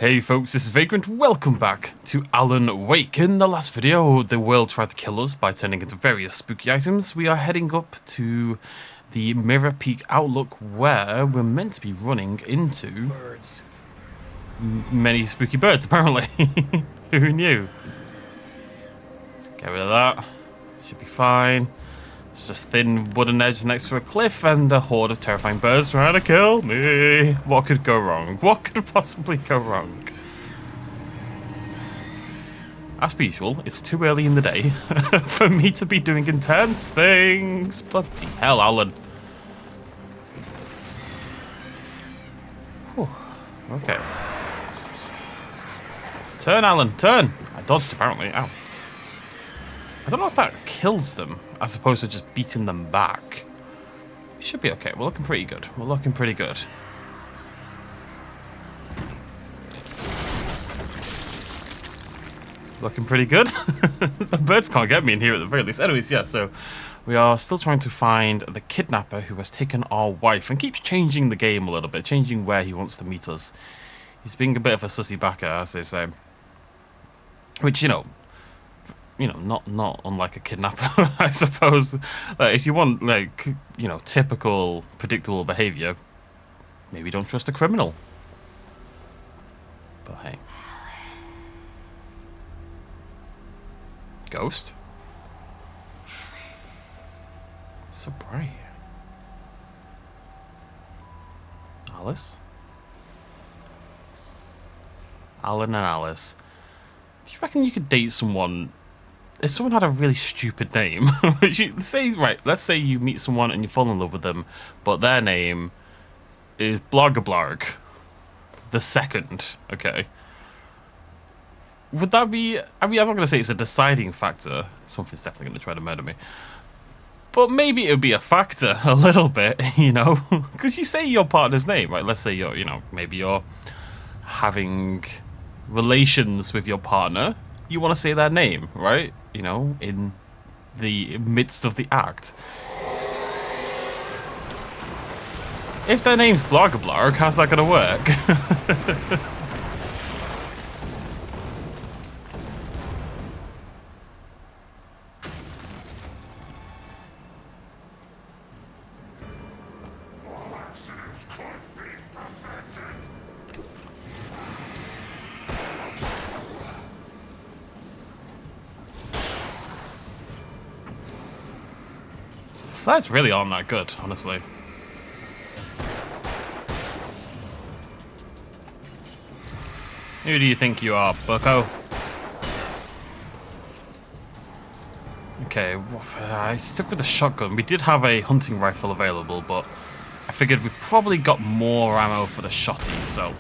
Hey folks, this is Vagrant. Welcome back to Alan Wake. In the last video, the world tried to kill us by turning into various spooky items. We are heading up to the Mirror Peak Outlook, where we're meant to be running into birds. Many spooky birds, apparently. Who knew? Let's get rid of that. Should be fine. It's just thin wooden edge next to a cliff and a horde of terrifying birds trying to kill me. What could go wrong? What could possibly go wrong? As per usual, it's too early in the day for me to be doing intense things. Bloody hell, Alan. Whew. Okay. Turn, Alan, turn. I dodged, apparently. Ow. I don't know if that kills them, as opposed to just beating them back. We should be okay. We're looking pretty good. We're looking pretty good. Looking pretty good. The birds can't get me in here at the very least. Anyways, yeah, so we are still trying to find the kidnapper who has taken our wife and keeps changing the game a little bit, changing where he wants to meet us. He's being a bit of a sussy backer, as they say. Which, you know, not unlike a kidnapper, I suppose. Like, if you want, like, you know, typical, predictable behaviour, maybe don't trust a criminal. But hey. Ghost? So bright. Alice? Alan and Alice. Do you reckon you could date someone if someone had a really stupid name? Let's say you meet someone and you fall in love with them, but their name is Blogablarg the second, okay? Would that be, I mean, I'm not going to say it's a deciding factor. Something's definitely going to try to murder me. But maybe it would be a factor, a little bit, you know? Because you say your partner's name, right? Let's say you're, you know, maybe you're having relations with your partner. You want to say their name, right? You know, in the midst of the act. If their name's Blogablarg, how's that going to work? Flares really aren't that good, honestly. Who do you think you are, bucko? Okay, I stick with the shotgun. We did have a hunting rifle available, but I figured we probably got more ammo for the shotty, so...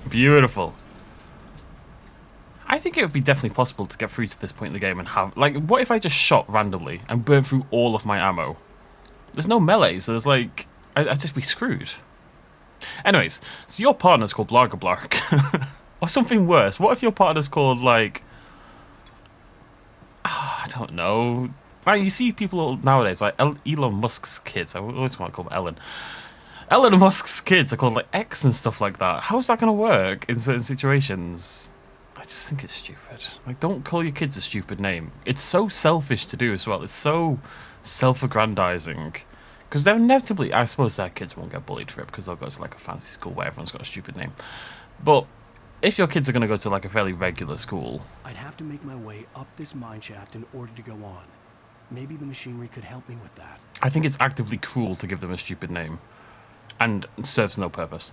Beautiful. I think it would be definitely possible to get through to this point in the game and have... Like, what if I just shot randomly and burned through all of my ammo? There's no melee, so there's like... I'd just be screwed. Anyways, so your partner's called Blogablarg. Or something worse. What if your partner's called, like... I don't know. Like, you see people nowadays, like Elon Musk's kids. I always want to call them Ellen. Elon Musk's kids are called, like, X and stuff like that. How's that going to work in certain situations? I just think it's stupid. Like, don't call your kids a stupid name. It's so selfish to do as well. It's so self-aggrandizing. Because they're inevitably... I suppose their kids won't get bullied for it because they'll go to, like, a fancy school where everyone's got a stupid name. But if your kids are going to go to, like, a fairly regular school... I'd have to make my way up this mine shaft in order to go on. Maybe the machinery could help me with that. I think it's actively cruel to give them a stupid name. And serves no purpose.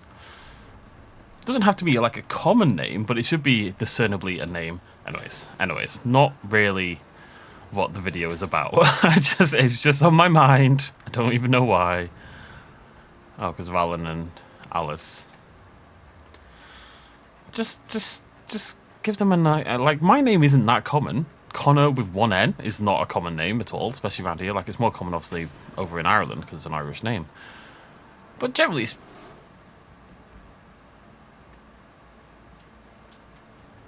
It doesn't have to be like a common name, but it should be discernibly a name. Anyways, not really what the video is about. It's just on my mind. I don't even know why. Oh, because of Alan and Alice. Just give them a like. My name isn't that common. Connor with one N is not a common name at all, especially around here. Like, it's more common, obviously, over in Ireland because it's an Irish name. But generally.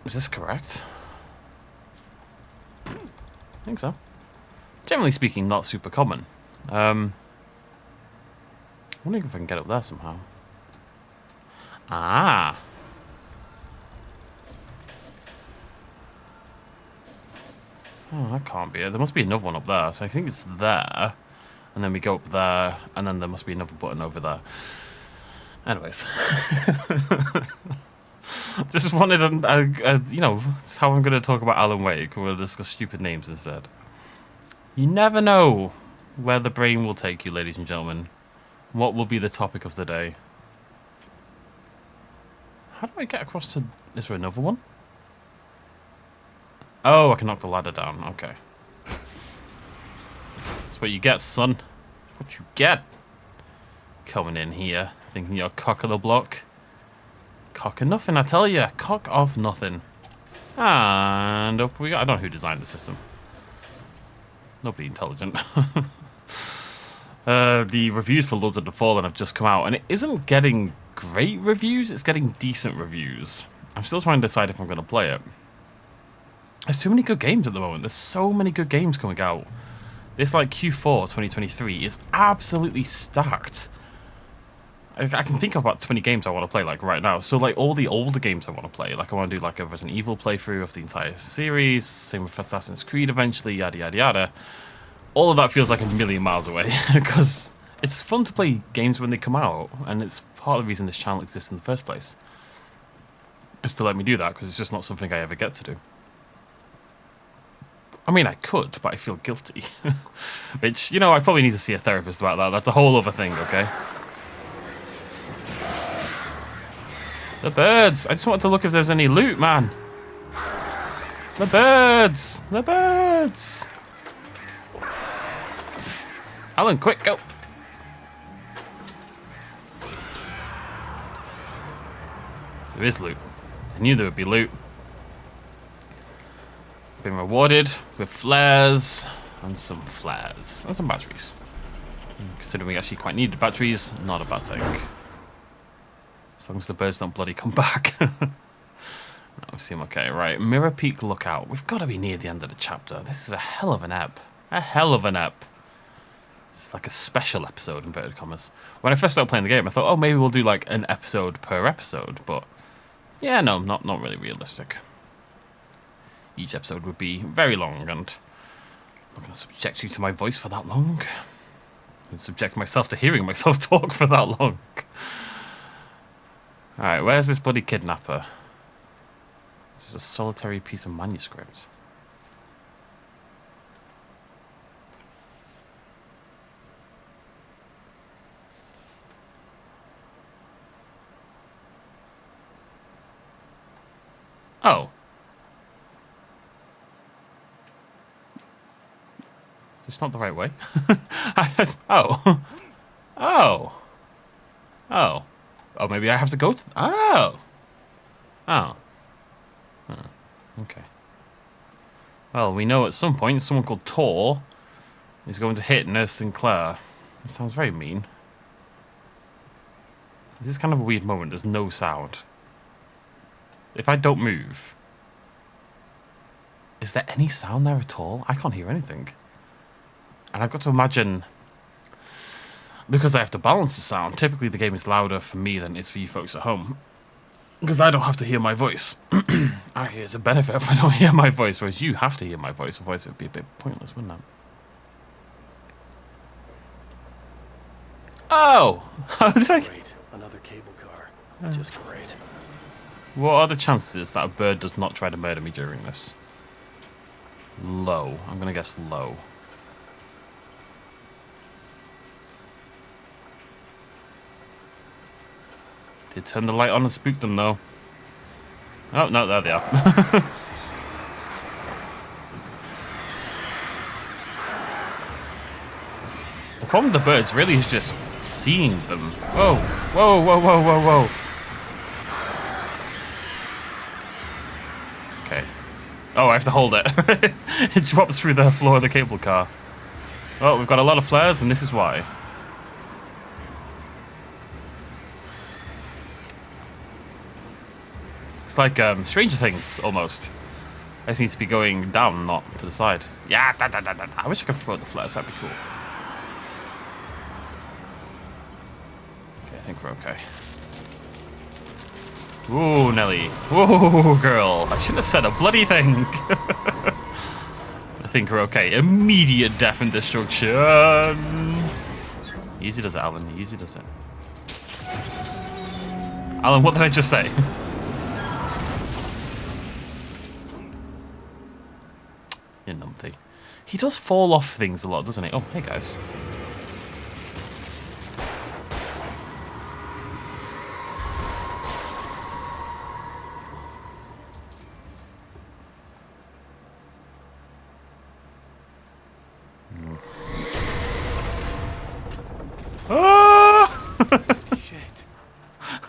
Is this correct? I think so. Generally speaking, not super common. I wonder if I can get up there somehow. Ah. Oh, that can't be it. There must be another one up there. So I think it's there. And then we go up there. And then there must be another button over there. Anyways. Just wanted you know, it's how I'm going to talk about Alan Wake. We'll discuss stupid names instead. You never know where the brain will take you, ladies and gentlemen. What will be the topic of the day? How do I get across to... Is there another one? Oh, I can knock the ladder down. Okay. That's what you get, son. That's what you get. Coming in here, thinking you're cock of the block. Cock of nothing, I tell you. Cock of nothing. And up we go. I don't know who designed the system. Nobody intelligent. The reviews for Lords of the Fallen have just come out, and it isn't getting great reviews, it's getting decent reviews. I'm still trying to decide if I'm going to play it. There's too many good games at the moment. There's so many good games coming out. This, like, Q4 2023 is absolutely stacked. I can think of about 20 games I want to play, like, right now. So, like, all the older games I want to play. Like, I want to do, like, a Resident Evil playthrough of the entire series. Same with Assassin's Creed eventually, yada, yada, yada. All of that feels like a million miles away. Because it's fun to play games when they come out. And it's part of the reason this channel exists in the first place. Is to let me do that, because it's just not something I ever get to do. I mean, I could, but I feel guilty. Which, you know, I probably need to see a therapist about that. That's a whole other thing, okay? The birds! I just wanted to look if there's any loot, man. The birds! The birds! Alan, quick, go! There is loot. I knew there would be loot. Been rewarded with flares and some flares and some batteries. Considering we actually quite need the batteries, not a bad thing. As long as the birds don't bloody come back. No, we seem okay. Right, Mirror Peak Lookout. We've got to be near the end of the chapter. This is a hell of an ep. A hell of an ep. It's like a special episode, inverted commas. When I first started playing the game, I thought, oh, maybe we'll do like an episode per episode. But yeah, no, not really realistic. Each episode would be very long, and I'm not going to subject you to my voice for that long. I would subject myself to hearing myself talk for that long. Alright, where's this bloody kidnapper? This is a solitary piece of manuscript. Oh. It's not the right way. Oh. Oh. Oh. Oh, maybe I have to go to... Oh. Oh. Okay. Well, we know at some point someone called Tor is going to hit Nurse Sinclair. That sounds very mean. This is kind of a weird moment. There's no sound. If I don't move... Is there any sound there at all? I can't hear anything. And I've got to imagine... Because I have to balance the sound, typically the game is louder for me than it is for you folks at home. Because I don't have to hear my voice. Actually, it's a benefit if I don't hear my voice, whereas you have to hear my voice, otherwise it would be a bit pointless, wouldn't it? Oh! How did I... Great. Another cable car. Just great. What are the chances that a bird does not try to murder me during this? Low. I'm going to guess low. Did turn the light on and spook them, though. Oh, no, there they are. The problem with the birds really is just seeing them. Whoa, whoa, whoa, whoa, whoa, whoa. Okay. Oh, I have to hold it. It drops through the floor of the cable car. Oh, we've got a lot of flares, and this is why. It's like Stranger Things, almost. I just need to be going down, not to the side. Yeah, da, da, da, da, da. I wish I could throw the flares, that'd be cool. Okay, I think we're okay. Whoa, Nelly. Whoa, girl. I shouldn't have said a bloody thing. I think we're okay. Immediate death and destruction. Easy does it, Alan. Easy does it. Alan, what did I just say? You numpty. He does fall off things a lot, doesn't he? Oh, hey, guys. Shit.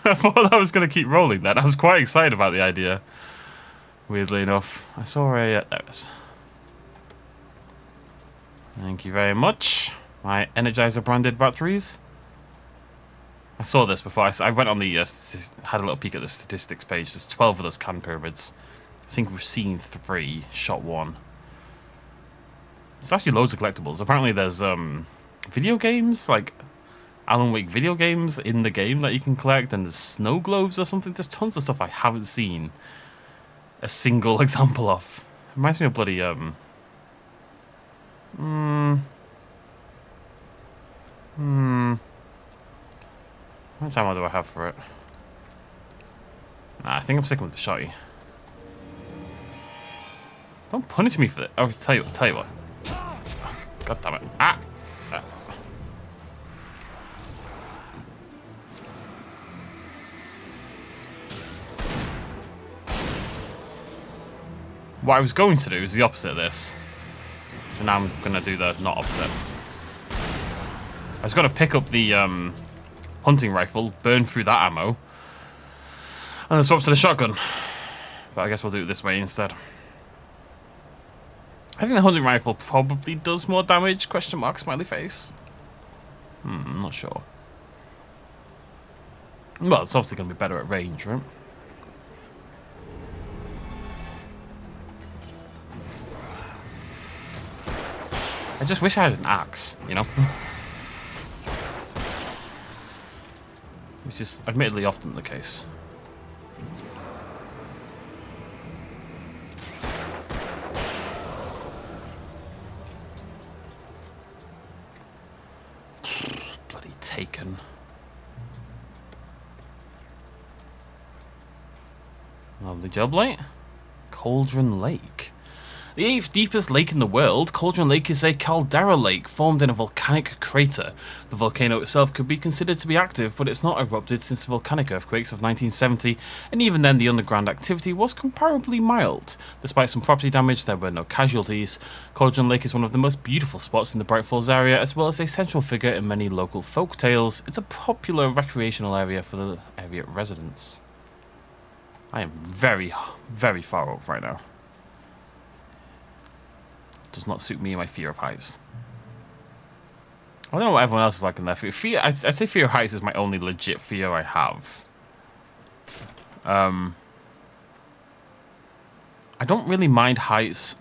I thought I was going to keep rolling then. I was quite excited about the idea. Weirdly enough. I saw a... there it is. Thank you very much. My Energizer branded batteries. I saw this before. I went on the... had a little peek at the statistics page. There's 12 of those can pyramids. I think we've seen 3. Shot 1. There's actually loads of collectibles. Apparently there's video games, like Alan Wake video games in the game that you can collect, and there's snow globes or something. There's tons of stuff I haven't seen a single example of. It reminds me of bloody how much ammo do I have for it? Nah, I think I'm sticking with the shotty. Don't punish me for it. I'll tell you what. God damn it. Ah! What I was going to do is the opposite of this. And now I'm going to do the not opposite. I was going to pick up the hunting rifle, burn through that ammo, and then swap to the shotgun. But I guess we'll do it this way instead. I think the hunting rifle probably does more damage, question mark, smiley face. I'm not sure. Well, it's obviously going to be better at range, right? I just wish I had an axe, you know? Which is admittedly often the case. Bloody taken. Lovely job, light. Cauldron Lake. The 8th deepest lake in the world, Cauldron Lake is a caldera lake formed in a volcanic crater. The volcano itself could be considered to be active, but it's not erupted since the volcanic earthquakes of 1970, and even then the underground activity was comparably mild. Despite some property damage, there were no casualties. Cauldron Lake is one of the most beautiful spots in the Bright Falls area, as well as a central figure in many local folk tales. It's a popular recreational area for the area residents. I am very, very far up right now. Does not suit me and my fear of heights. I don't know what everyone else is like in their fear. I'd say fear of heights is my only legit fear I have. I don't really mind heights.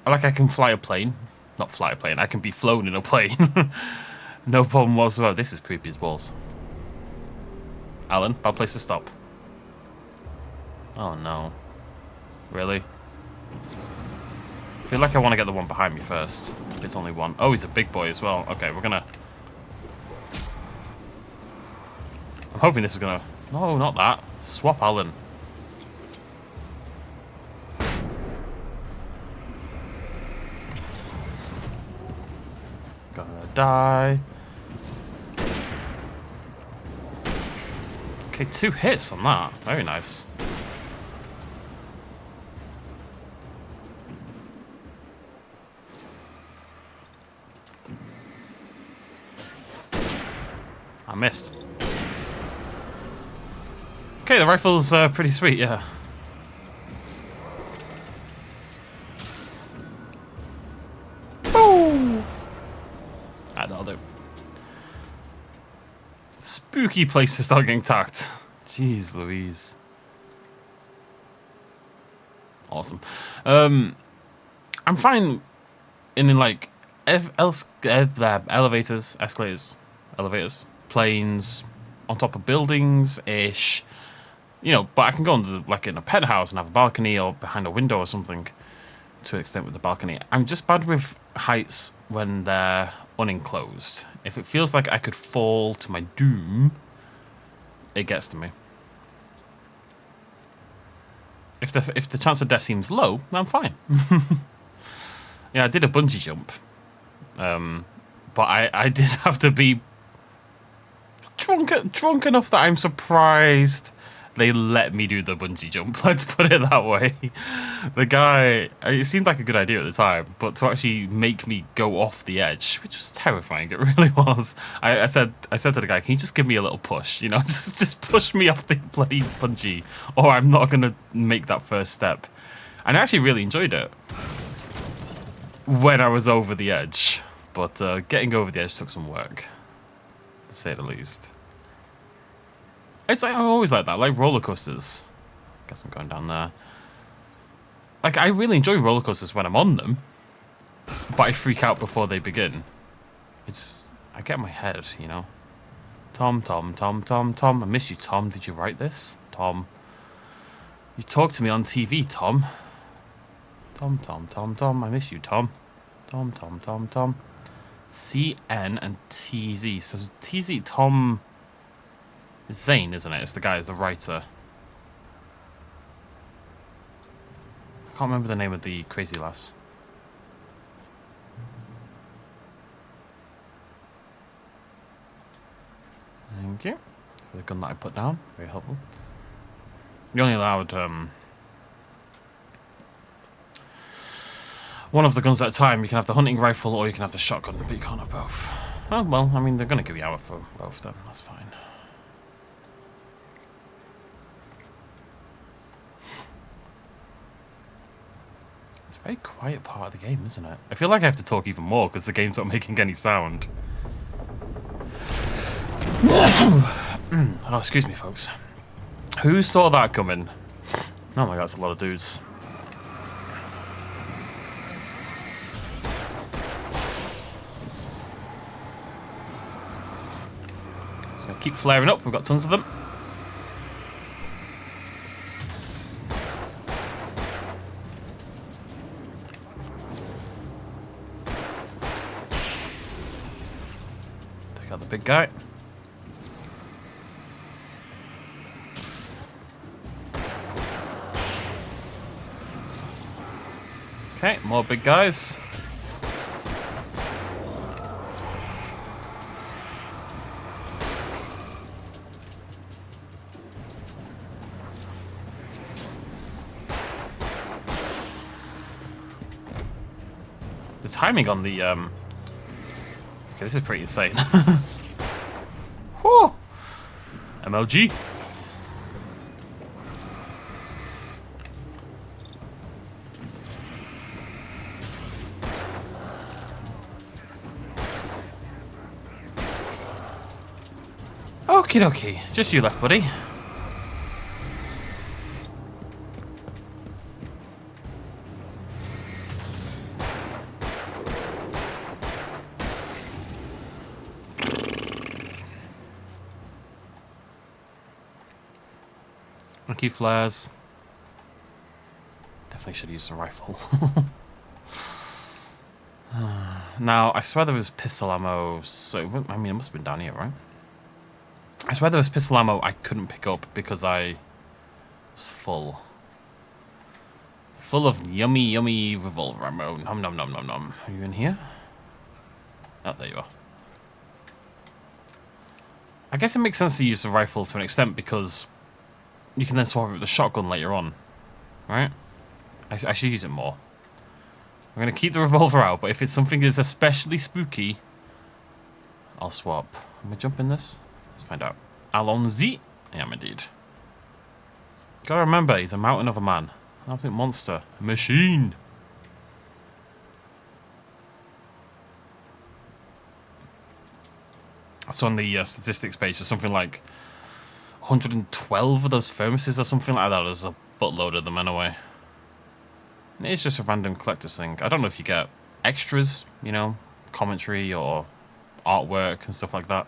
Like, I can fly a plane. Not fly a plane. I can be flown in a plane. No problem whatsoever. This is creepy as balls. Alan, bad place to stop. Oh no. Really? I feel like I want to get the one behind me first. If it's only one. Oh, he's a big boy as well. Okay, we're gonna... I'm hoping this is gonna... No, not that. Swap Alan. Gonna die. Okay, 2 hits on that. Very nice. I missed. Okay, the rifle's pretty sweet, yeah. Boo! That'll do. Spooky place to start getting attacked. Jeez Louise. Awesome. I'm fine in like elevators, escalators, elevators, planes, on top of buildings-ish. You know, but I can go under, like, in a penthouse and have a balcony or behind a window or something to an extent with the balcony. I'm just bad with heights when they're unenclosed. If it feels like I could fall to my doom, it gets to me. If the chance of death seems low, then I'm fine. Yeah, I did a bungee jump. But I did have to be drunk enough that I'm surprised they let me do the bungee jump. Let's put it that way. The guy, it seemed like a good idea at the time, but to actually make me go off the edge, which was terrifying, it really was. I said to the guy, "Can you just give me a little push? You know, just push me off the bloody bungee, or I'm not gonna make that first step." And I actually really enjoyed it when I was over the edge, but getting over the edge took some work, to say the least. It's like, I'm always like that, like roller coasters. Guess I'm going down there. Like, I really enjoy roller coasters when I'm on them, but I freak out before they begin. I get in my head, you know. Tom, I miss you, Tom. Did you write this? Tom. You talk to me on TV, Tom. Tom, I miss you, Tom. Tom. CN and TZ. So TZ, Tom... It's Zane, isn't it? It's the guy, the writer. I can't remember the name of the crazy lass. Thank you. For the gun that I put down. Very helpful. You're only allowed one of the guns at a time. You can have the hunting rifle or you can have the shotgun, but you can't have both. Oh, well, I mean, they're going to give you out for both then. That's fine. Very quiet part of the game, isn't it? I feel like I have to talk even more because the game's not making any sound. Oh, excuse me, folks. Who saw that coming? Oh my god, that's a lot of dudes. Just gonna keep flaring up. We've got tons of them. Got the big guy. Okay, more big guys. The timing on the okay, this is pretty insane. Whew. MLG. Okie dokie. Just you left, buddy. Monkey flares. Definitely should use the rifle. Now, I swear there was pistol ammo, so, I mean, it must have been down here, right? I swear there was pistol ammo I couldn't pick up because I was full. Full of yummy revolver ammo. Nom nom nom nom nom. Are you in here? Oh, there you are. I guess it makes sense to use the rifle to an extent because you can then swap it with the shotgun later on, right? I should use it more. I'm going to keep the revolver out, but if it's something that's especially spooky, I'll swap. Am I jumping this? Let's find out. Allons-y. I am indeed. Gotta remember, he's a mountain of a man. An absolute monster. A machine. I saw on the statistics page, there's something like 112 of those furnaces or something like that. There's a buttload of them anyway. It's just a random collector's thing. I don't know if you get extras, you know, commentary or artwork and stuff like that,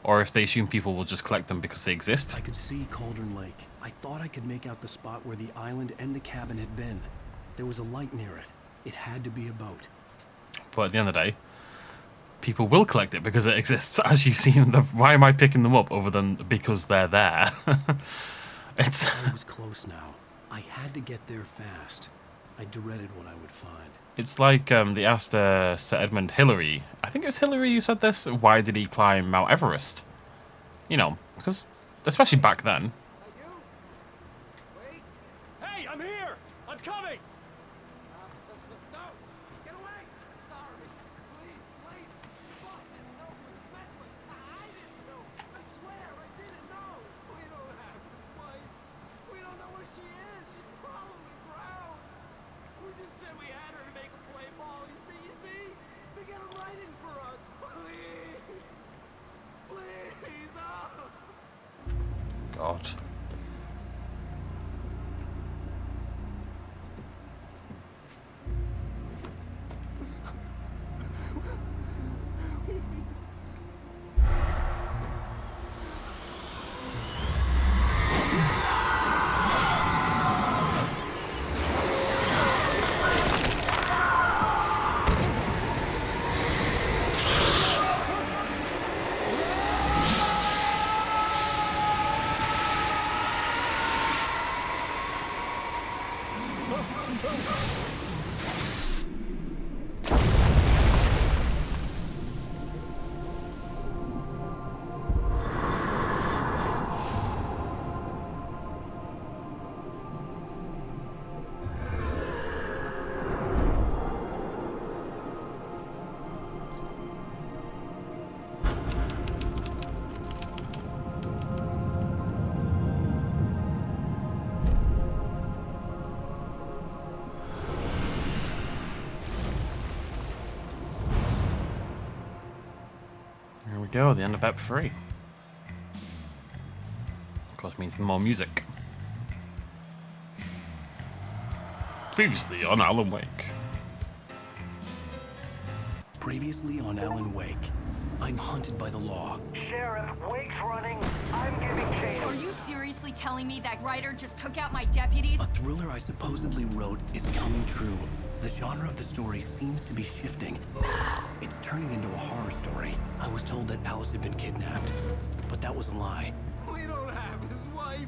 or if they assume people will just collect them because they exist. I could see Cauldron Lake. I thought I could make out the spot where the island and the cabin had been. There was a light near it. It had to be a boat. But at the end of the day, people will collect it because it exists. As you've seen, why am I picking them up other than because they're there? I was close now. I had to get there fast. I dreaded what I would find. It's like they asked Sir Edmund Hillary. I think it was Hillary who said this. Why did he climb Mount Everest? You know, because especially back then. Wait. Hey, I'm here! I'm coming! No! Get away! Sorry. Please, leave. Boston, no, mess with. I didn't know. I swear, I didn't know. We don't have his wife. We don't know where she is. She's probably drowned. We just said we had her to make a play ball. You see? They got him writing for us. Please. Please, oh. God. Here we go, the end of Ep 3. Of course, means more music. Previously on Alan Wake. Previously on Alan Wake, I'm hunted by the law. Sheriff, Wake's running. I'm giving chase. Are you seriously telling me that writer just took out my deputies? A thriller I supposedly wrote is coming true. The genre of the story seems to be shifting. It's turning into a horror story. I was told that Alice had been kidnapped, but that was a lie. We don't have his wife.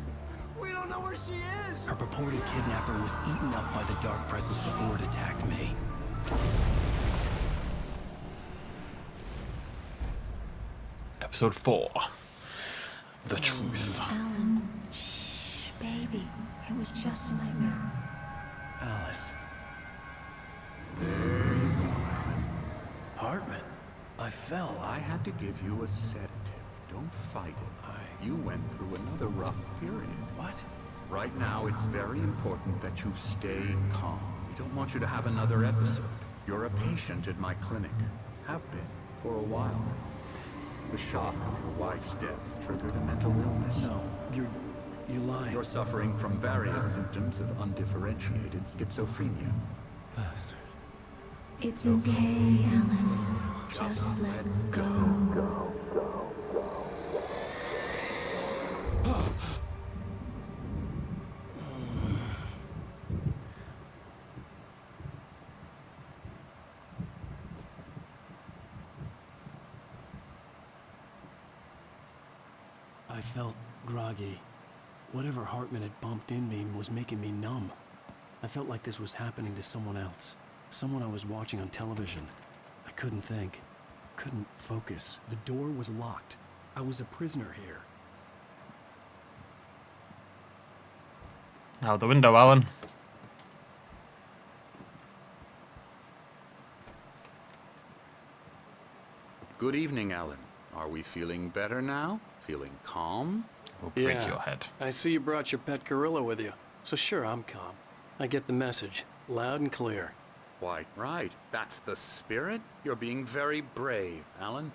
We don't know where she is. Her purported kidnapper was eaten up by the dark presence before it attacked me. Episode 4. The Truth. Alan, shh, baby. It was just a nightmare. Alice. There you go, Alan. Hartman, I fell. I had to give you a sedative. Don't fight it. You went through another rough period. What? Right now, it's very important that you stay calm. We don't want you to have another episode. You're a patient at my clinic. Have been for a while now. The shock of your wife's death triggered a mental illness. No, you're lying. You're suffering from various symptoms of undifferentiated schizophrenia. It's okay, Alan. Just let go. I felt groggy. Whatever Hartman had bumped in me was making me numb. I felt like this was happening to someone else. Someone I was watching on television. I couldn't think. Couldn't focus. The door was locked. I was a prisoner here. Out the window, Alan. Good evening, Alan. Are we feeling better now? Feeling calm? We'll break your head. I see you brought your pet gorilla with you. So sure, I'm calm. I get the message. Loud and clear. Quite right. That's the spirit. You're being very brave, Alan.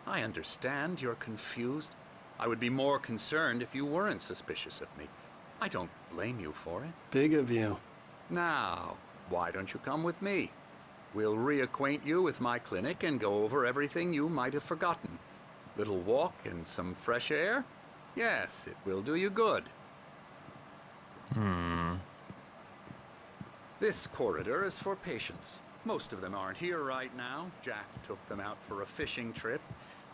I understand you're confused. I would be more concerned if you weren't suspicious of me. I don't blame you for it. Big of you. Now, why don't you come with me? We'll reacquaint you with my clinic and go over everything you might have forgotten. Little walk and some fresh air? Yes, it will do you good. This corridor is for patients. Most of them aren't here right now. Jack took them out for a fishing trip,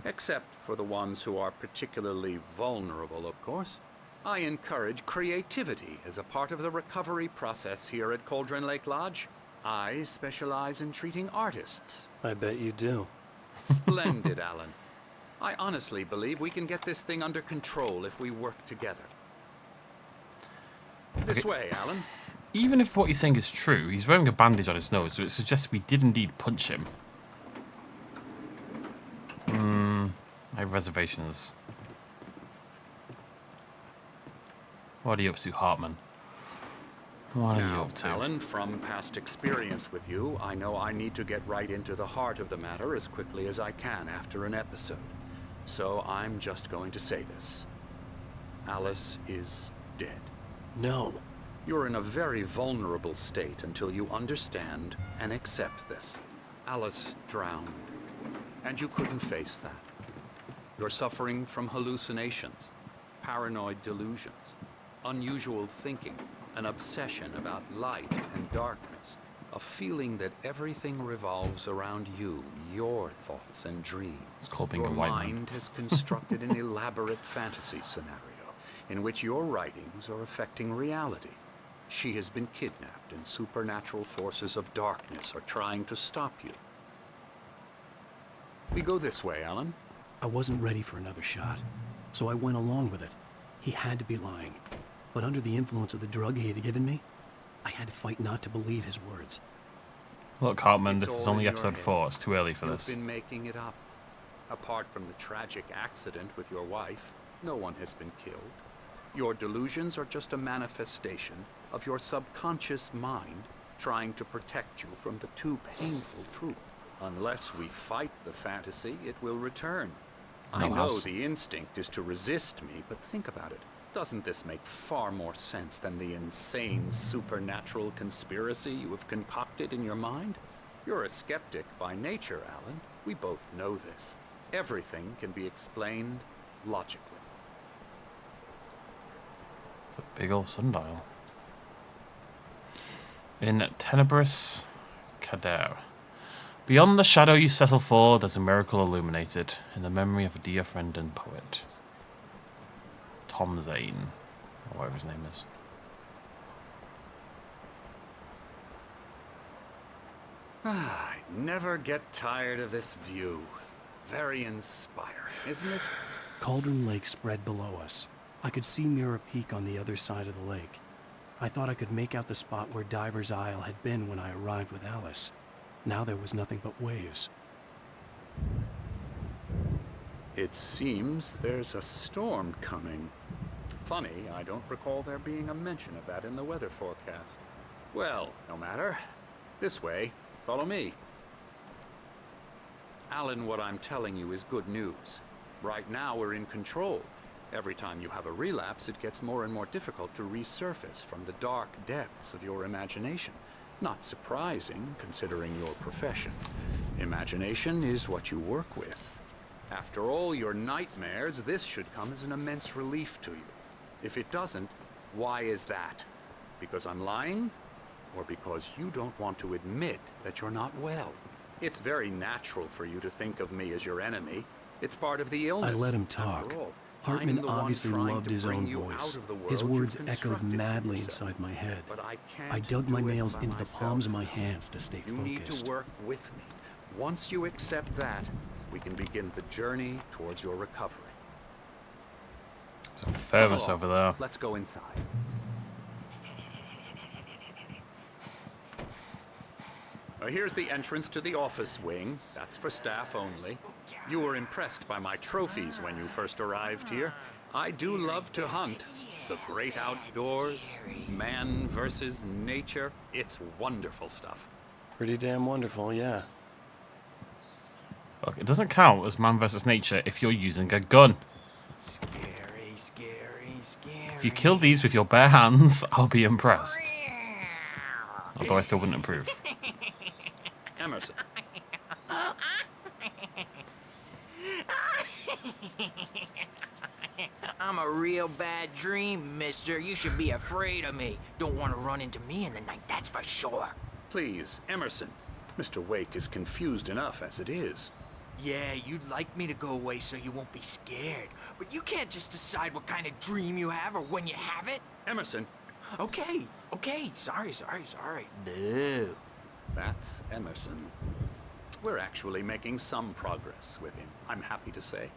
except for the ones who are particularly vulnerable, of course. I encourage creativity as a part of the recovery process here at Cauldron Lake Lodge. I specialize in treating artists. I bet you do. Splendid, Alan. I honestly believe we can get this thing under control if we work together. This way, Alan. Even if what he's saying is true, he's wearing a bandage on his nose, so it suggests we did indeed punch him. I have reservations. What are you up to, Hartman? What are you up to? Alan, from past experience with you, I know I need to get right into the heart of the matter as quickly as I can after an episode. So I'm just going to say this. Alice is dead. No. You're in a very vulnerable state until you understand and accept this. Alice drowned, and you couldn't face that. You're suffering from hallucinations, paranoid delusions, unusual thinking, an obsession about light and darkness, a feeling that everything revolves around you, your thoughts and dreams. It's called being Your a white man. mind has constructed an elaborate fantasy scenario in which your writings are affecting reality. She has been kidnapped, and supernatural forces of darkness are trying to stop you. We go this way, Alan. I wasn't ready for another shot, so I went along with it. He had to be lying. But under the influence of the drug he had given me, I had to fight not to believe his words. Look, Hartman, It's this is all only in your episode head. 4. It's too early for You've this. been making it up. Apart from the tragic accident with your wife, no one has been killed. Your delusions are just a manifestation of your subconscious mind trying to protect you from the too painful truth. Unless we fight the fantasy, it will return. I No know house. the instinct is to resist me, but think about it. Doesn't this make far more sense than the insane supernatural conspiracy you have concocted in your mind? You're a skeptic by nature, Alan. We both know this. Everything can be explained logically. It's a big old sundial. In Tenebris Kader. Beyond the shadow you settle for, there's a miracle illuminated, in the memory of a dear friend and poet. Tom Zane, or whatever his name is. I never get tired of this view. Very inspiring, isn't it? Cauldron Lake spread below us. I could see Mirror Peak on the other side of the lake. I thought I could make out the spot where Diver's Isle had been when I arrived with Alice. Now there was nothing but waves. It seems there's a storm coming. Funny, I don't recall there being a mention of that in the weather forecast. Well, no matter. This way. Follow me. Alan, what I'm telling you is good news. Right now we're in control. Every time you have a relapse, it gets more and more difficult to resurface from the dark depths of your imagination. Not surprising, considering your profession. Imagination is what you work with. After all your nightmares, this should come as an immense relief to you. If it doesn't, why is that? Because I'm lying? Or because you don't want to admit that you're not well? It's very natural for you to think of me as your enemy. It's part of the illness. I let him talk. After all, Hartman I'm the one obviously trying loved to his bring own you voice. out of the His world words you've echoed constructed for madly yourself. inside my head. But I can't I dug my do it nails by into the myself. palms of my hands to stay You need focused. to work with me. Once you accept that, we can begin the journey towards your recovery. It's a thermos Come over along. there. Let's go inside. Here's the entrance to the office wing. That's for staff only. You were impressed by my trophies when you first arrived here. I do love to hunt. The great outdoors, man versus nature. It's wonderful stuff. Pretty damn wonderful, yeah. Look, it doesn't count as man versus nature if you're using a gun. Scary, scary, scary. If you kill these with your bare hands, I'll be impressed. Although I still wouldn't approve. Emerson. I'm a real bad dream, mister. You should be afraid of me. Don't want to run into me in the night, that's for sure. Please, Emerson. Mr. Wake is confused enough as it is. Yeah, you'd like me to go away so you won't be scared. But you can't just decide what kind of dream you have or when you have it. Emerson, Okay. Sorry. Boo. that's Emerson. We're actually making some progress with him, I'm happy to say.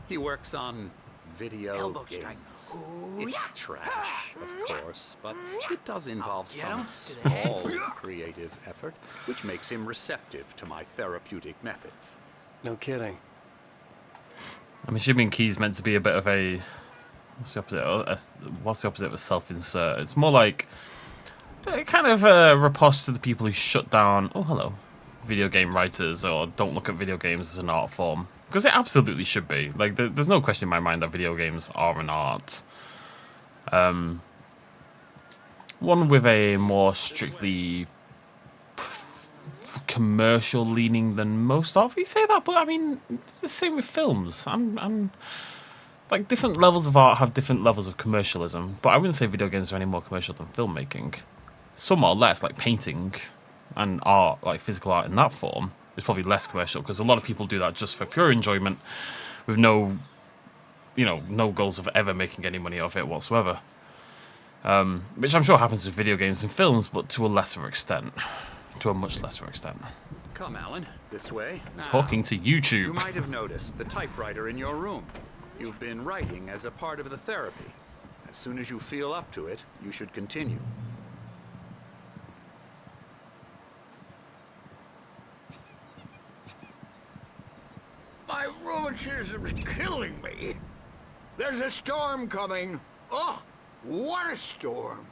He works on video Elbow games. strike. Ooh, It's yeah. trash, of course, but it does involve Get some him to the head. small creative effort, which makes him receptive to my therapeutic methods. No kidding. I'm assuming Key's meant to be a bit of a what's the opposite of a self-insert? It's more like kind of a riposte to the people who shut down. Oh, hello, video game writers, or don't look at video games as an art form, because it absolutely should be. Like, there's no question in my mind that video games are an art. One with a more strictly commercial leaning than most of. You say that, but I mean, it's the same with films. I'm like, different levels of art have different levels of commercialism, but I wouldn't say video games are any more commercial than filmmaking. Some are less, like painting and art, like physical art in that form, is probably less commercial, because a lot of people do that just for pure enjoyment with no goals of ever making any money off it whatsoever. Which I'm sure happens with video games and films, but to a lesser extent. To a much lesser extent. Come, Alan, this way. Now, Talking to YouTube. you might have noticed the typewriter in your room. You've been writing as a part of the therapy. As soon as you feel up to it, you should continue. My rheumatism is killing me. There's a storm coming. Oh, what a storm.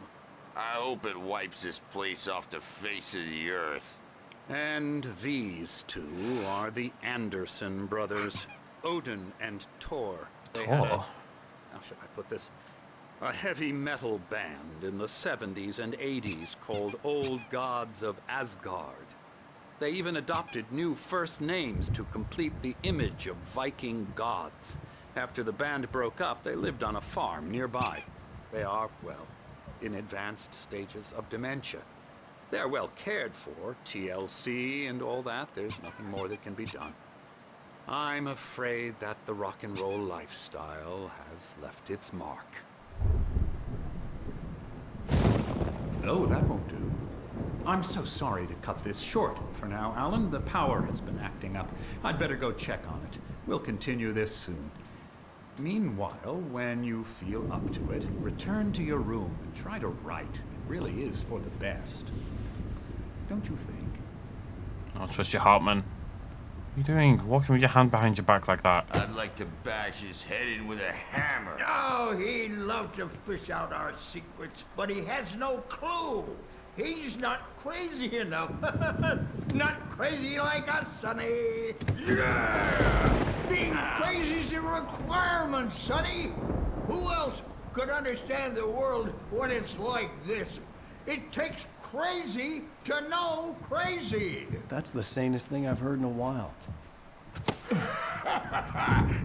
I hope it wipes this place off the face of the earth. And these two are the Anderson brothers, Odin and Tor. They had Tor? how should I put this? A heavy metal band in the 70s and 80s called Old Gods of Asgard. They even adopted new first names to complete the image of Viking gods. After the band broke up, they lived on a farm nearby. They are, well, in advanced stages of dementia. They're well cared for, TLC and all that. There's nothing more that can be done. I'm afraid that the rock and roll lifestyle has left its mark. Oh, that won't do. I'm so sorry to cut this short for now, Alan. The power has been acting up. I'd better go check on it. We'll continue this soon. Meanwhile, when you feel up to it, return to your room and try to write. It really is for the best. Don't you think? I don't trust your heart, man. What are you doing? Walking with your hand behind your back like that? I'd like to bash his head in with a hammer. Oh, he'd love to fish out our secrets, but he has no clue. He's not crazy enough. Not crazy like us, Sonny. Yeah! Being crazy's a requirement, Sonny. Who else could understand the world when it's like this? It takes crazy to know crazy. That's the sanest thing I've heard in a while.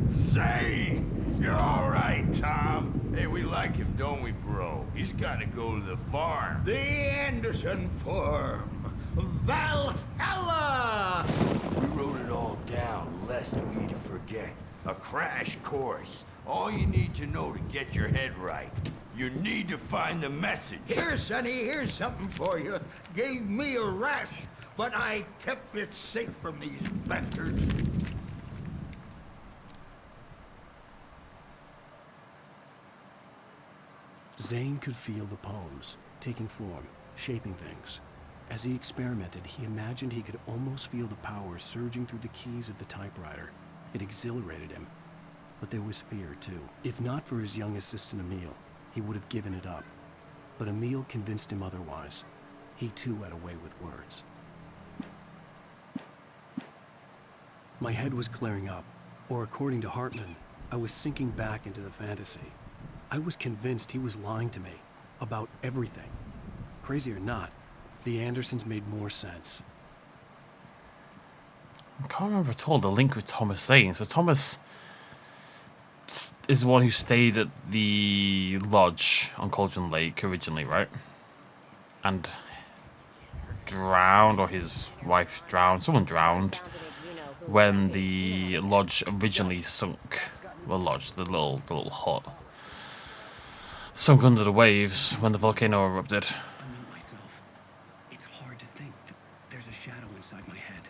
Say, you're all right, Tom. Hey, we like him, don't we, bro? He's got to go to the farm. The Anderson Farm. Valhalla! We wrote it all down, lest we to forget. A crash course. All you need to know to get your head right. You need to find the message. Here, Sonny, here's something for you. Gave me a rash, but I kept it safe from these bastards. Zane could feel the poems, taking form, shaping things. As he experimented, he imagined he could almost feel the power surging through the keys of the typewriter. It exhilarated him. But there was fear, too. If not for his young assistant Emil, he would have given it up. But Emil convinced him otherwise. He too had a way with words. My head was clearing up, or according to Hartman, I was sinking back into the fantasy. I was convinced he was lying to me about everything. Crazy or not, the Andersons made more sense. I can't remember at all the link with Thomas Zane. So Thomas is the one who stayed at the lodge on Cauldron Lake originally, right? And drowned, or his wife drowned. Someone drowned when the lodge originally sunk. The lodge, the little hut, sunk under the waves when the volcano erupted. I mean myself. It's hard to think that there's a shadow inside my head.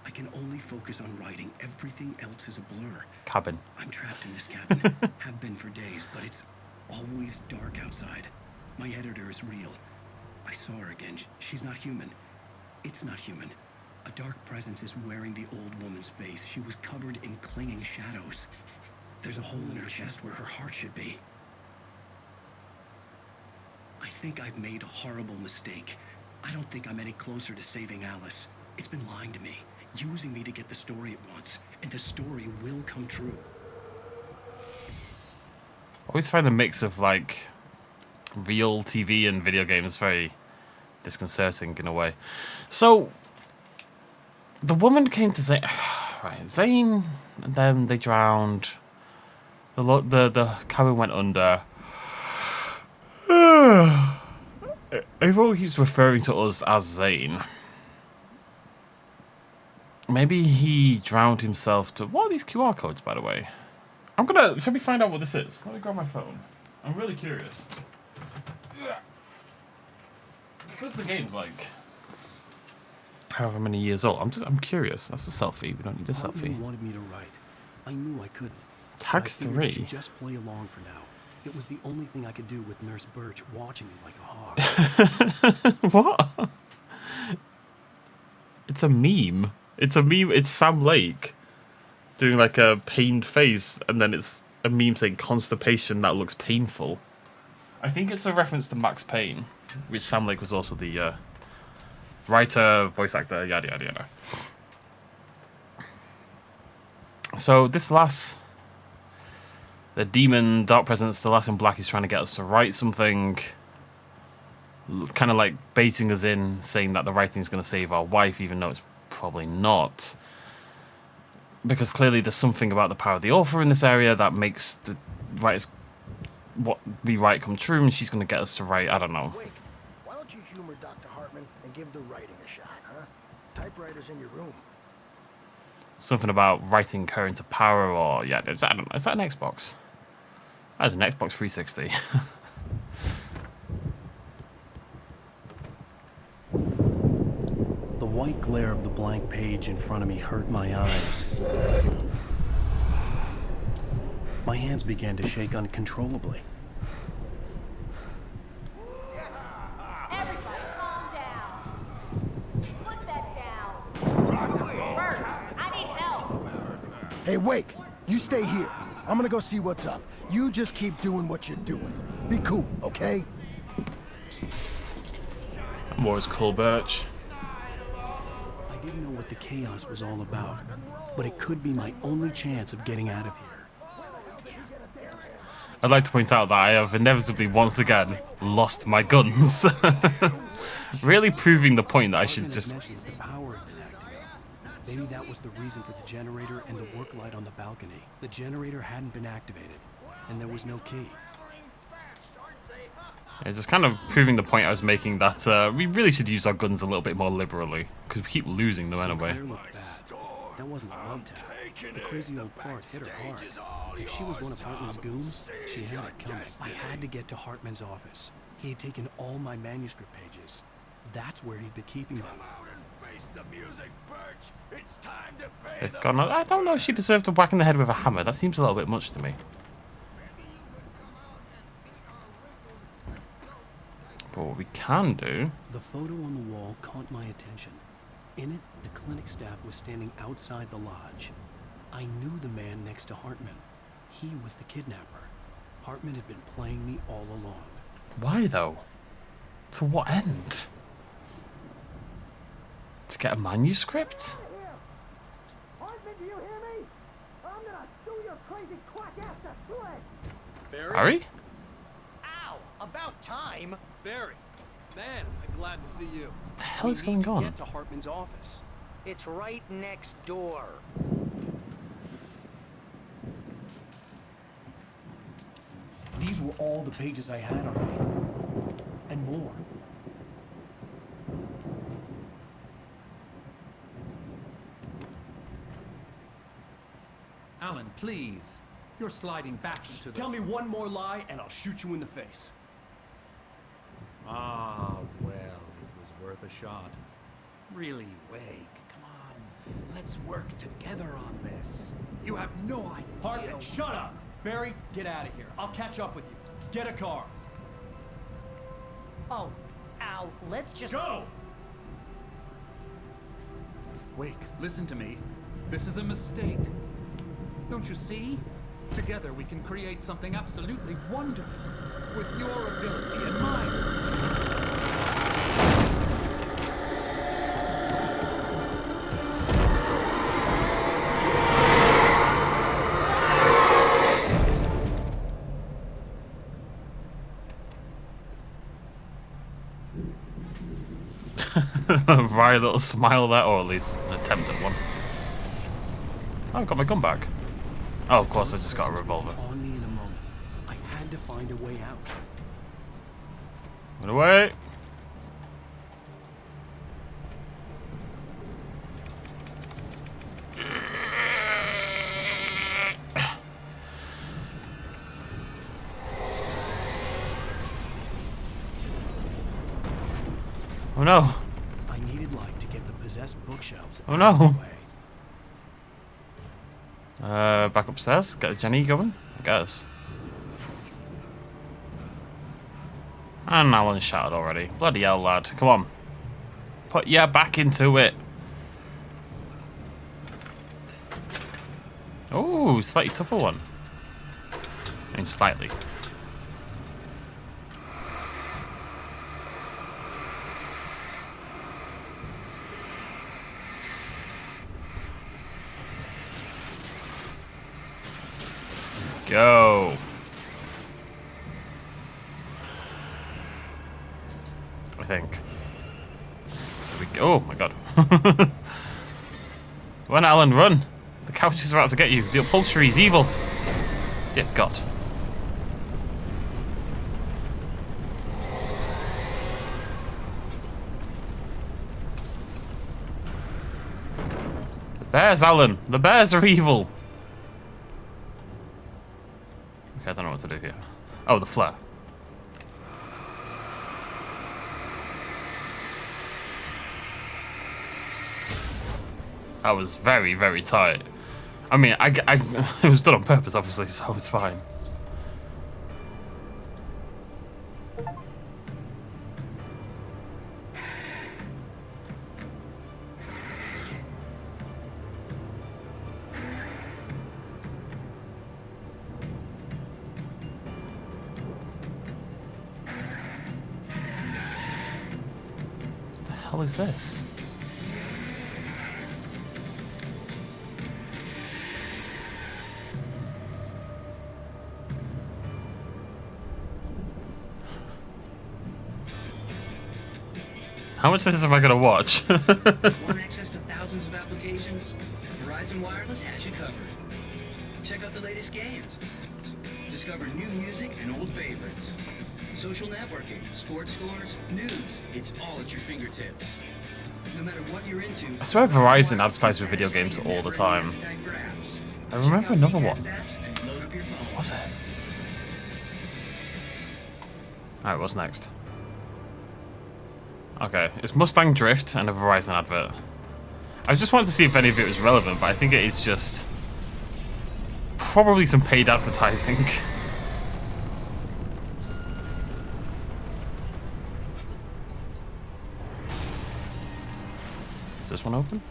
I can only focus on writing. Everything else is a blur. Cabin. I'm trapped in this cabin. Have been for days, but it's always dark outside. My editor is real. I saw her again. She's not human. It's not human. A dark presence is wearing the old woman's face. She was covered in clinging shadows. There's a hole in her chest where her heart should be. I think I've made a horrible mistake. I don't think I'm any closer to saving Alice. It's been lying to me, using me to get the story it wants, and the story will come true. I always find the mix of like real TV and video games very disconcerting in a way. So the woman came to Zane, right? Zane, and then they drowned. The cabin went under. Everyone keeps referring to us as Zane. Maybe he drowned himself to... What are these QR codes, by the way? Shall we find out what this is? Let me grab my phone. I'm really curious. Because the game's like... however many years old. I'm curious. That's a selfie. We don't need a selfie. Wanted me to write. I knew I couldn't. Tag I figured I 3. should just play along for now. It was the only thing I could do with Nurse Birch watching me like a hawk. What? It's a meme. It's a meme. It's Sam Lake doing like a pained face, and then it's a meme saying constipation that looks painful. I think it's a reference to Max Payne, which Sam Lake was also the writer, voice actor, yada yada yada. So the demon, Dark Presence, the last in black, is trying to get us to write something, kind of like baiting us in, saying that the writing is going to save our wife, even though it's probably not. Because clearly there's something about the power of the author in this area that makes the writers, what we write, come true, and she's going to get us to write, I don't know. Wait, why don't you humor Dr. Hartman and give the writing a shot, huh? Typewriter's in your room. Something about writing her into power, or, yeah, I don't know. Is that an Xbox? That's an Xbox 360. The white glare of the blank page in front of me hurt my eyes. My hands began to shake uncontrollably. Everybody calm down. Put that down. Bert, I need help. Hey, Wake, you stay here. I'm gonna go see what's up. You just keep doing what you're doing. Be cool, okay? I'm always cool, Birch. I didn't know what the chaos was all about, but it could be my only chance of getting out of here. I'd like to point out that I have inevitably once again lost my guns. Really proving the point that I should just... The power had been acting up. Maybe that was the reason for the generator and the work light on the balcony. The generator hadn't been activated, and there was no key. Yeah, just kind of proving the point I was making that we really should use our guns a little bit more liberally, because we keep losing them anyway. Claire looked bad. That wasn't a love tap. The crazy old fart hit her hard. If she was one of Hartman's goons, she had it coming. I had to get to Hartman's office. He had taken all my manuscript pages. That's where he'd been keeping them. They've gone, I don't know if she deserved a whack in the head with a hammer. That seems a little bit much to me. But what we can do... The photo on the wall caught my attention. In it, the clinic staff was standing outside the lodge. I knew the man next to Hartman. He was the kidnapper. Hartman had been playing me all along. Why, though? To what end? To get a manuscript? Hartman, do you hear me? I'm gonna sue your crazy quack ass to shreds. Harry? Ow! About time! Barry, man, I'm glad to see you. What the hell is going on? Get to Hartman's office. It's right next door. all the pages I had on me. And more. Alan, please. You're sliding back into the... Tell me one more lie and I'll shoot you in the face. Ah, well, it was worth a shot. Really, Wake, come on. Let's work together on this. You have no idea... Hartman, shut up! Barry, get out of here. I'll catch up with you. Get a car. Oh, Al, let's just... Go! Wake, listen to me. This is a mistake. Don't you see? Together we can create something absolutely wonderful. With your ability and mine. A wry little smile there, or at least an attempt at one. Oh, I got my gun back. Oh, of course, I just got a revolver. On me in a moment. I had to find a way out. Run away! Oh no! I needed light to get the possessed bookshelves Oh out of no! the way. Back upstairs? Get Jenny going? I guess. And Alan's shattered already. Bloody hell, lad. Come on. Put your back into it. Oh, slightly tougher one. I mean, slightly. Go. I think. There we go. Oh my god. Run, Alan, run. The couch is about to get you. The upholstery is evil. Dear God. The bears, Alan. The bears are evil. Okay, I don't know what to do here. Oh, the flare. That was very, very tight. I mean, it was done on purpose, obviously, so it's fine. What the hell is this? How much of this am I going to watch? Want access to thousands of applications? Verizon Wireless has you covered. Check out the latest games. Discover new music and old favorites. Social networking, sports scores, news. It's all at your fingertips. No matter what you're into. I swear Verizon advertises with video games all the time. I remember another one. What was it? Alright, what's next? Okay, it's Mustang Drift and a Verizon advert. I just wanted to see if any of it was relevant, but I think it is just probably some paid advertising. Is this one open?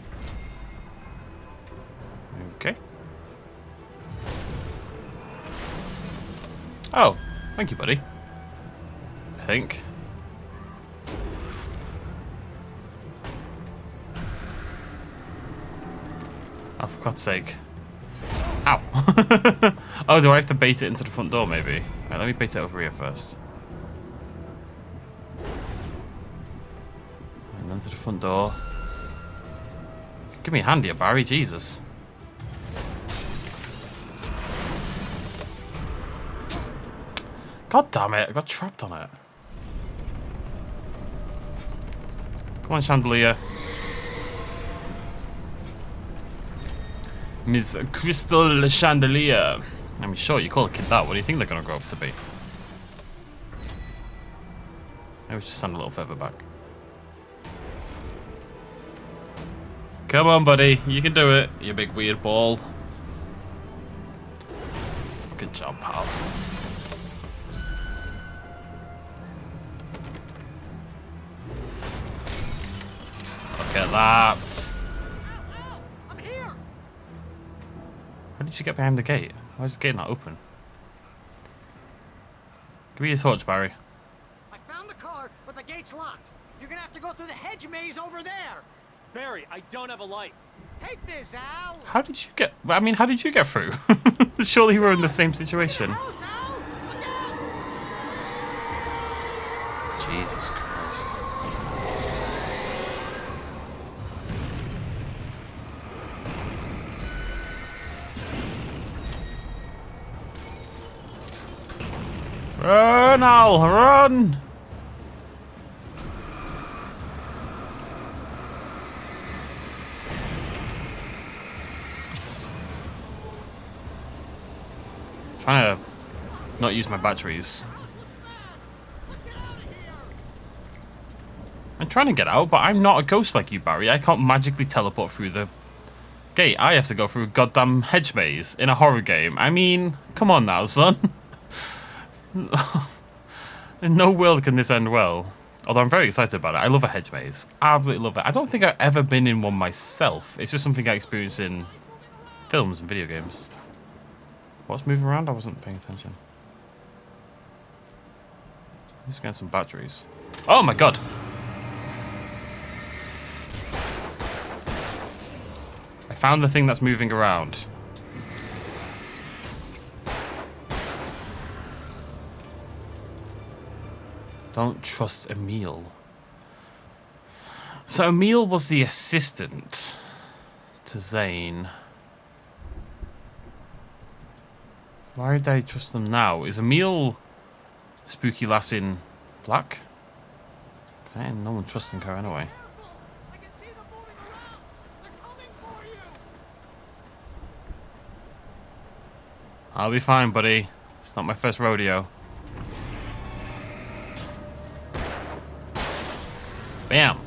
Okay. Oh, thank you, buddy. I think. Oh, for God's sake. Ow! Oh, do I have to bait it into the front door, maybe? Right, let me bait it over here first. And then to the front door. Give me a hand here, Barry. Jesus. God damn it, I got trapped on it. Come on, chandelier. Miss Crystal Chandelier. I mean, sure, you call a kid that. What do you think they're going to grow up to be? Maybe just stand a little further back. Come on, buddy. You can do it, you big weird ball. Good job, pal. Look at that. I'm here. How did you get behind the gate? Why is the gate not open? Give me your torch, Barry. I found the car, but the gate's locked. You're gonna have to go through the hedge maze over there. Barry, I don't have a light. Take this, Al. How did you get... I mean, how did you get through? Surely you were in the same situation. Jesus Christ. Run, Al, run! Trying to not use my batteries. I'm trying to get out, but I'm not a ghost like you, Barry. I can't magically teleport through the gate. I have to go through a goddamn hedge maze in a horror game. I mean, come on now, son. In no world can this end well. Although I'm very excited about it. I love a hedge maze. Absolutely love it. I don't think I've ever been in one myself. It's just something I experience in films and video games. What's moving around? I wasn't paying attention. Let's get some batteries. Oh my god! I found the thing that's moving around. Don't trust Emil. So Emil was the assistant to Zane. Why did I trust them now? Is Emil spooky lass in black? Because I ain't no one trusting her anyway. I can see them moving around. They're coming for you. I'll be fine, buddy. It's not my first rodeo. Bam.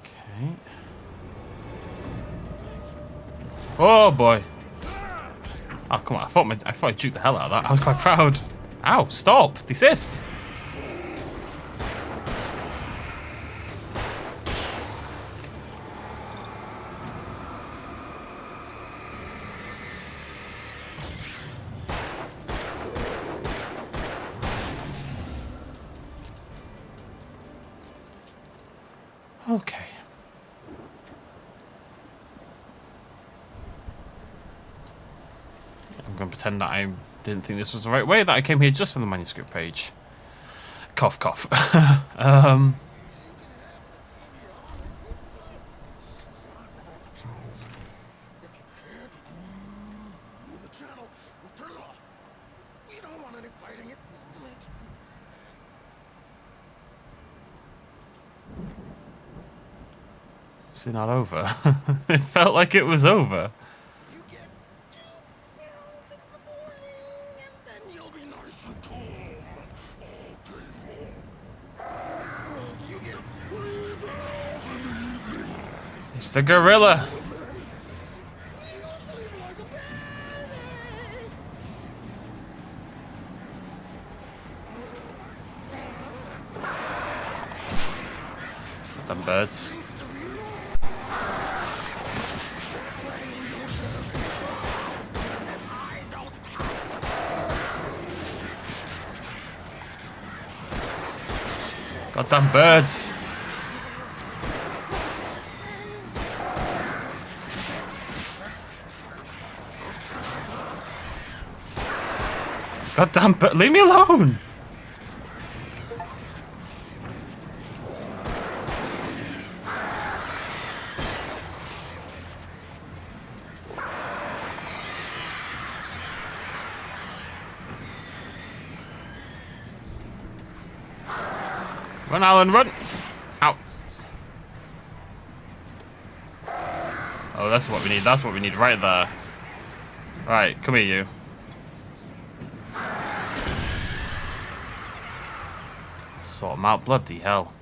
Okay. Oh boy. Oh come on! I thought I juked the hell out of that. I was quite proud. Ow! Stop! Desist! Okay. I'm going to pretend that I didn't think this was the right way, that I came here just for the manuscript page. Cough, cough. Is it not over? It felt like it was over. It's the gorilla. Them birds. Goddamn birds. Goddamn bird. Leave me alone. Run, Alan, run! Ow. Oh, that's what we need. That's what we need right there. Right, come here, you. Sort him out. Bloody hell.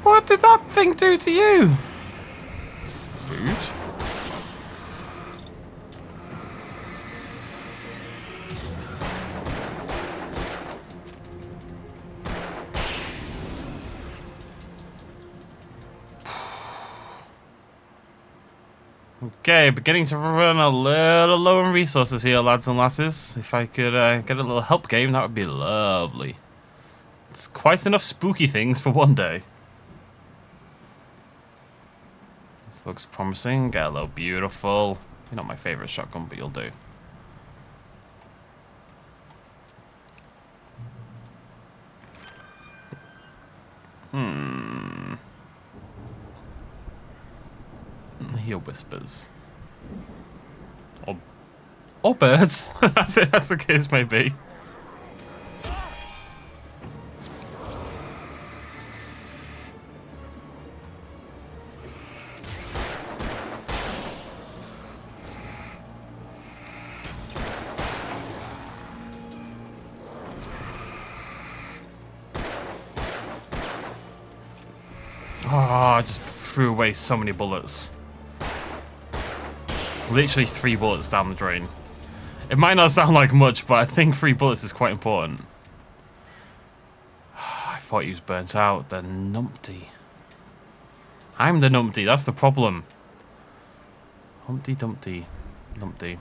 What did that thing do to you? Rude. Okay, beginning to run a little low on resources here, lads and lasses. If I could get a little help game, that would be lovely. It's quite enough spooky things for one day. This looks promising. Hello, beautiful. You're not my favorite shotgun, but you'll do. Hear whispers. Or birds. That's it. That's the case, maybe. Oh, I just threw away so many bullets. Literally 3 bullets down the drain. It might not sound like much, but I think 3 bullets is quite important. I thought he was burnt out. The numpty. I'm the numpty. That's the problem. Humpty Dumpty. Numpty.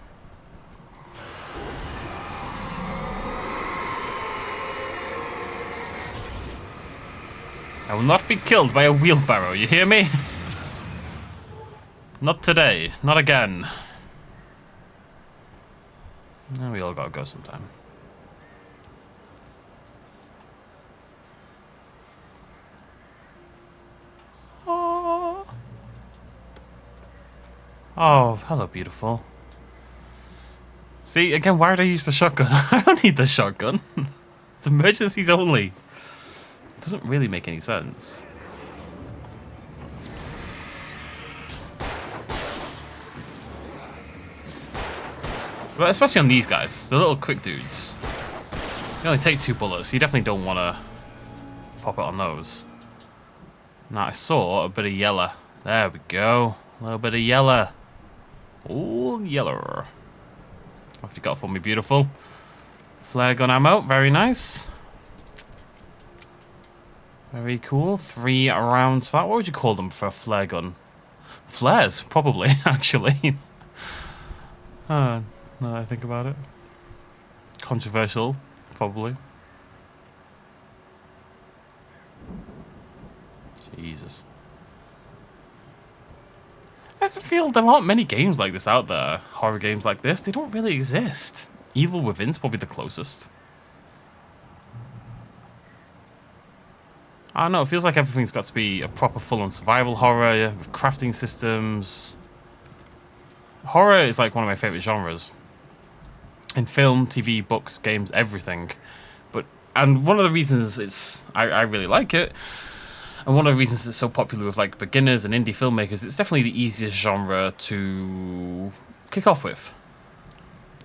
I will not be killed by a wheelbarrow, you hear me? Not today. Not again. No, we all gotta go sometime. Oh, hello, beautiful. See, again, why did I use the shotgun? I don't need the shotgun. It's emergencies only. It doesn't really make any sense. But especially on these guys, the little quick dudes. They only take 2 bullets, so you definitely don't want to pop it on those. Now I saw a bit of yellow. There we go. A little bit of yellow. All yellow. What have you got for me, beautiful? Flare gun ammo, very nice. Very cool. 3 rounds for that. What would you call them for a flare gun? Flares, probably, actually. Now that I think about it. Controversial, probably. Jesus. I feel there aren't many games like this out there. Horror games like this. They don't really exist. Evil Within's probably the closest. I don't know, it feels like everything's got to be a proper full-on survival horror, with crafting systems. Horror is like one of my favourite genres. In film, TV, books, games, everything. And one of the reasons I really like it, and one of the reasons it's so popular with like beginners and indie filmmakers, it's definitely the easiest genre to kick off with.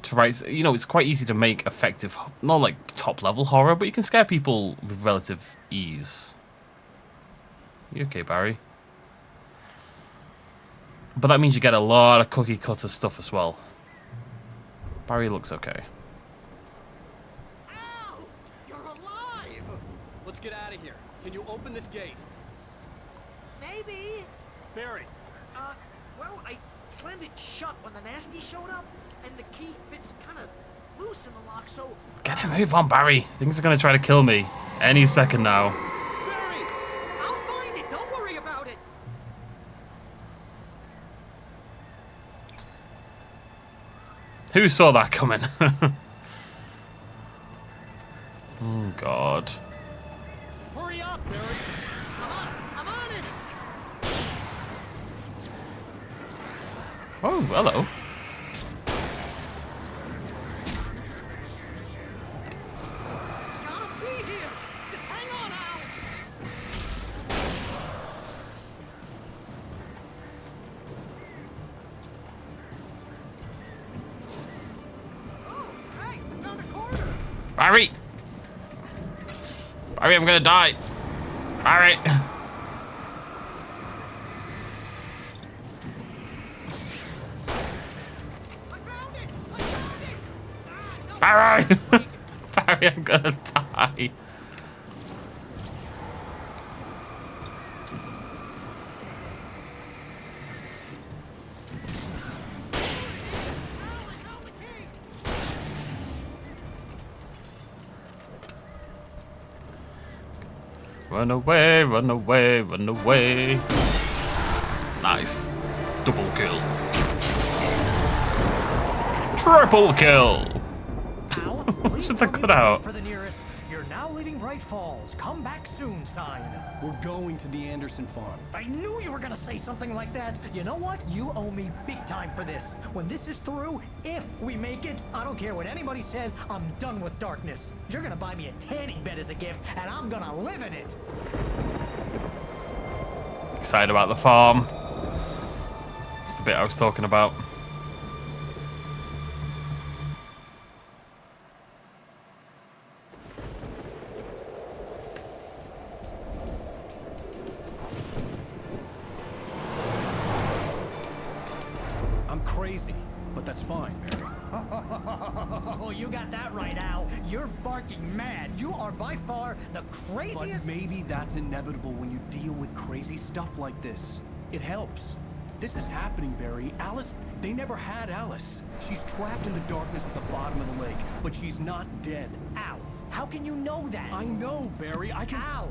To write, you know, it's quite easy to make effective, not like top-level horror, but you can scare people with relative ease. You okay, Barry? But that means you get a lot of cookie-cutter stuff as well. Barry looks okay. Al! You're alive! Let's get out of here. Can you open this gate? Maybe. Barry. Well, I slammed it shut when the nasty showed up, and the key fits kind of loose in the lock, so... Get a move on, Barry. Things are going to try to kill me any second now. Barry! I'll find it. Don't worry about it. Who saw that coming? Oh, God. Hurry up, Barry! I'm on it. Oh, hello. Barry! Barry, I'm gonna die! Barry! Barry! Barry, I'm gonna die. Run away, run away, run away. Nice. Double kill. Triple kill. What's with the cutout? For the nearest, you're now leaving Bright Falls. Come back soon sign. We're going to the Anderson farm. I knew you were gonna say something like that. You know what? You owe me big time for this. When this is through, if we make it, I don't care what anybody says, I'm done with darkness. You're gonna buy me a tanning bed as a gift, and I'm gonna live in it. Excited about the farm. It's the bit I was talking about. Crazy, but that's fine, Barry. Oh, you got that right, Al. You're barking mad. You are by far the craziest. But maybe that's inevitable when you deal with crazy stuff like this. It helps. This is happening, Barry. Alice, they never had Alice. She's trapped in the darkness at the bottom of the lake, but she's not dead. Al, how can you know that? I know, Barry. I can... Al,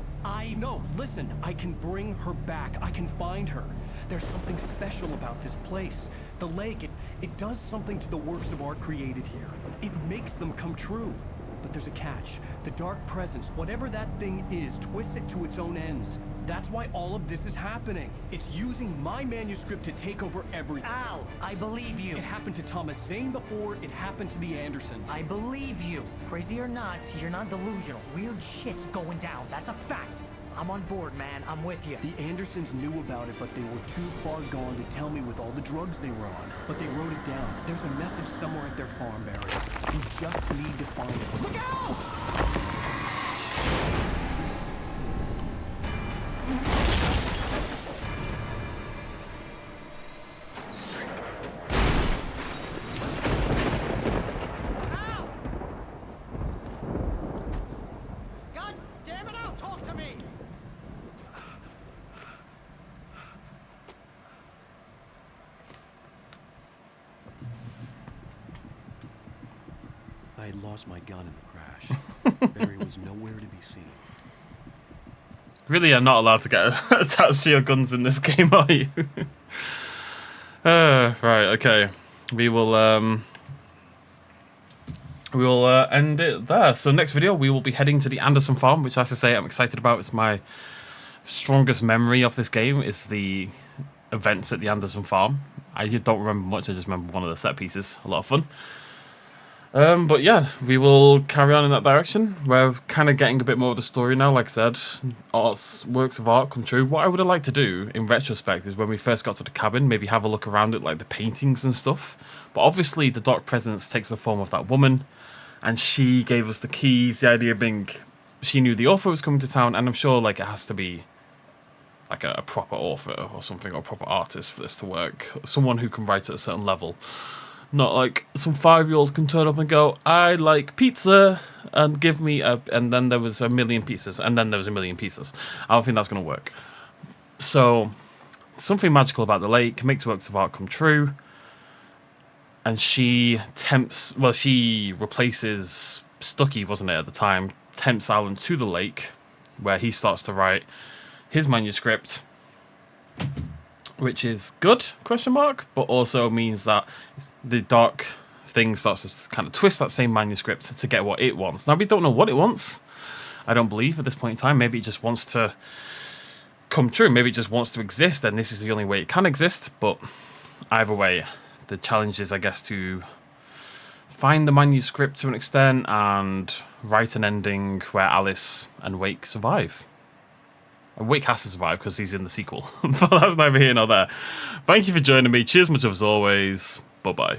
No, listen. I can bring her back. I can find her. There's something special about this place. The lake, it does something to the works of art created here. It makes them come true. But there's a catch. The dark presence, whatever that thing is, twists it to its own ends. That's why all of this is happening. It's using my manuscript to take over everything. Al, I believe you. It happened to Thomas Zane before, it happened to the Andersons. I believe you. Crazy or not, you're not delusional. Weird shit's going down. That's a fact. I'm on board, man. I'm with you. The Andersons knew about it, but they were too far gone to tell me with all the drugs they were on. But they wrote it down. There's a message somewhere at their farm, Barry. You just need to find it. Look out! I had lost my gun in the crash. Barry was nowhere to be seen. Really, you're not allowed to get attached to your guns in this game, are you? Right, okay. We will end it there. So next video, we will be heading to the Anderson farm, which, as I say, I'm excited about. It's my strongest memory of this game is the events at the Anderson farm. I don't remember much. I just remember one of the set pieces. A lot of fun. But yeah, we will carry on in that direction. We're kind of getting a bit more of the story now. Like I said, works of art come true. What I would have liked to do, in retrospect, is when we first got to the cabin, maybe have a look around it, like the paintings and stuff. But obviously, the dark presence takes the form of that woman, and she gave us the keys. The idea being, she knew the author was coming to town, and I'm sure like it has to be like a proper author or something, or a proper artist for this to work. Someone who can write at a certain level. Not like some 5-year-old can turn up and go, I like pizza, and give me a... And then there was a million pieces, and then there was a million pieces. I don't think that's going to work. So, something magical about the lake makes works of art come true. And she tempts... Well, she replaces Stucky, wasn't it, at the time? Tempts Alan to the lake, where he starts to write his manuscript, which is good, question mark, but also means that the dark thing starts to kind of twist that same manuscript to get what it wants. Now, we don't know what it wants, I don't believe, at this point in time. Maybe it just wants to come true. Maybe it just wants to exist, and this is the only way it can exist. But either way, the challenge is, I guess, to find the manuscript to an extent and write an ending where Alice and Wake survive. And Wake has to survive because he's in the sequel. But that's neither here nor there. Thank you for joining me. Cheers much as always. Bye-bye.